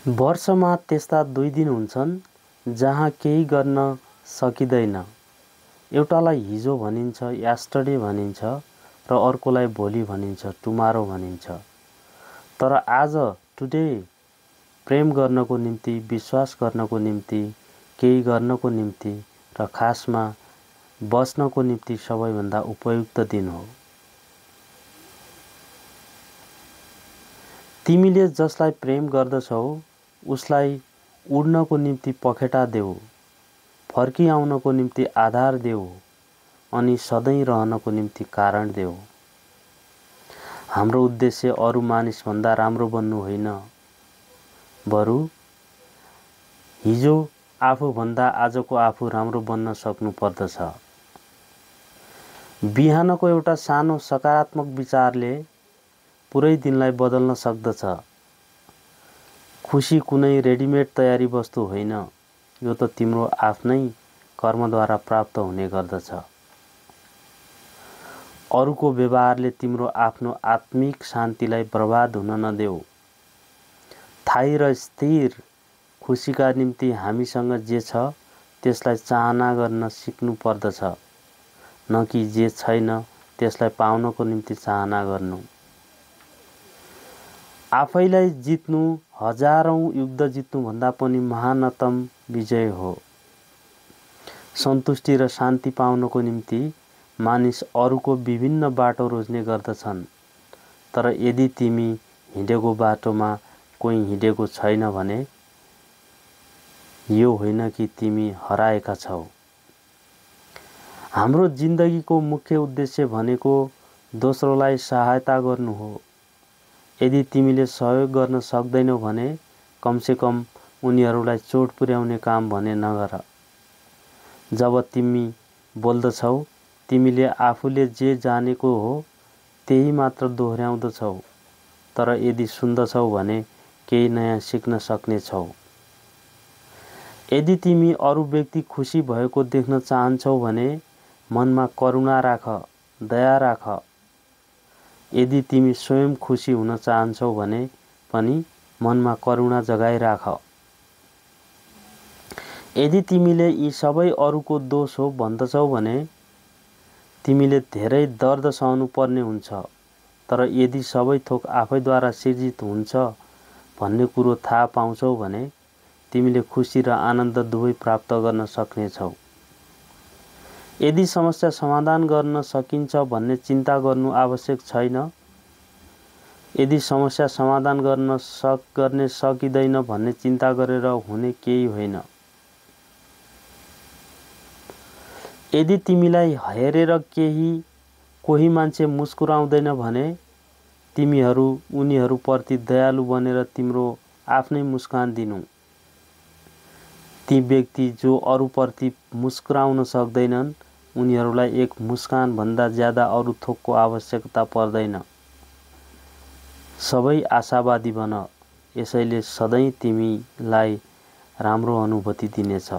वर्षमा त्यस्ता 2 दिन हुन्छन् जहाँ केही गर्न सकिँदैन। एउटालाई हिजो भनिन्छ, यस्टरडे भनिन्छ र अर्कोलाई भोलि भनिन्छ, टुमारो भनिन्छ। तर आज टुडे प्रेम गर्नको निम्ति, विश्वास गर्नको निम्ति, केही गर्नको निम्ति र खासमा बस्नको निम्ति सबैभन्दा उपयुक्त दिन हो। तिमीले जसलाई प्रेम गर्दछौ उसलाई उड्नको निम्ति पखेटा देऊ, फर्किआउनको निम्ति आधार देऊ अनि सधैँ रहनको निम्ति कारण देऊ। हाम्रो उद्देश्य अरू मानिसभन्दा राम्रो बन्नु होइन, बरु हिजो आफूभन्दा आजको आफू राम्रो बन्न सक्नु पर्दछ। बिहानको एउटा सानो सकारात्मक विचारले पुरै दिनलाई बदल्न सक्दछ। खुशी कुनै रेडिमेड तयारी वस्तु होइन, यो त तिम्रो आफ्नै कर्मद्वारा प्राप्त हुने गर्दछ। अरूको व्यवहारले तिम्रो आफ्नो आत्मिक शान्तिलाई बर्बाद हुन नदेऊ। स्थायी र स्थिर खुशीका निम्ति हामीसँग जे छ त्यसलाई चाहना गर्न सिक्नु पर्दछ, न कि जे छैन त्यसलाई पाउनको निम्ति चाहना गर्नु। आफैलाई जित्नु हजारौं युद्ध जित्नुभन्दा पनि महानतम विजय हो। सन्तुष्टि र शान्ति पाउनको निम्ति मानिस अरूको विभिन्न बाटो रोज्ने गर्दछन्, तर यदि तिमी हिँडेको बाटोमा कोही हिँडेको छैन भने यो होइन कि तिमी हराएका छौ। हाम्रो जिन्दगीको मुख्य उद्देश्य भनेको दोस्रोलाई सहायता गर्नु हो। यदि तिमीले सहयोग गर्न सक्दैनौ भने कमसेकम उनीहरूलाई चोट पुर्याउने काम भने नगर। जब तिमी बोल्दछौ तिमीले आफूले जे जानेको हो त्यही मात्र दोहोर्याउँदछौ, तर यदि सुन्दछौ भने केही नयाँ सिक्न सक्नेछौ। यदि तिमी अरू व्यक्ति खुसी भएको देख्न चाहन्छौ भने मनमा करुणा राख, दया राख। यदि तिमी स्वयं खुसी हुन चाहन्छौ भने पनि मनमा करुणा जगाइराख। यदि तिमीले यी सबै अरूको दोष हो भन्दछौ भने तिमीले धेरै दर्द सहनु पर्ने हुन्छ, तर यदि सबै थोक आफैद्वारा सिर्जित हुन्छ भन्ने कुरो थाहा पाउँछौ भने तिमीले खुसी र आनन्द दुवै प्राप्त गर्न सक्नेछौ। यदि समस्या समाधान गर्न सकिन्छ भन्ने चिन्ता गर्नु आवश्यक छैन। यदि समस्या समाधान गर्ने सकिँदैन भन्ने चिन्ता गरेर हुने केही होइन। यदि तिमीलाई हेरेर कोही मान्छे मुस्कुराउँदैन भने तिमीहरू उनीहरूप्रति दयालु बनेर तिम्रो आफ्नै मुस्कान दिनु। ती व्यक्ति जो अरूप्रति मुस्कुराउन सक्दैनन् उनीहरूलाई एक मुस्कान भन्दा ज्यादा अरू थोकको आवश्यकता पर्दैन। सबै आशावादी बन, यसैले सधैँ तिमीलाई राम्रो अनुभूति दिनेछ।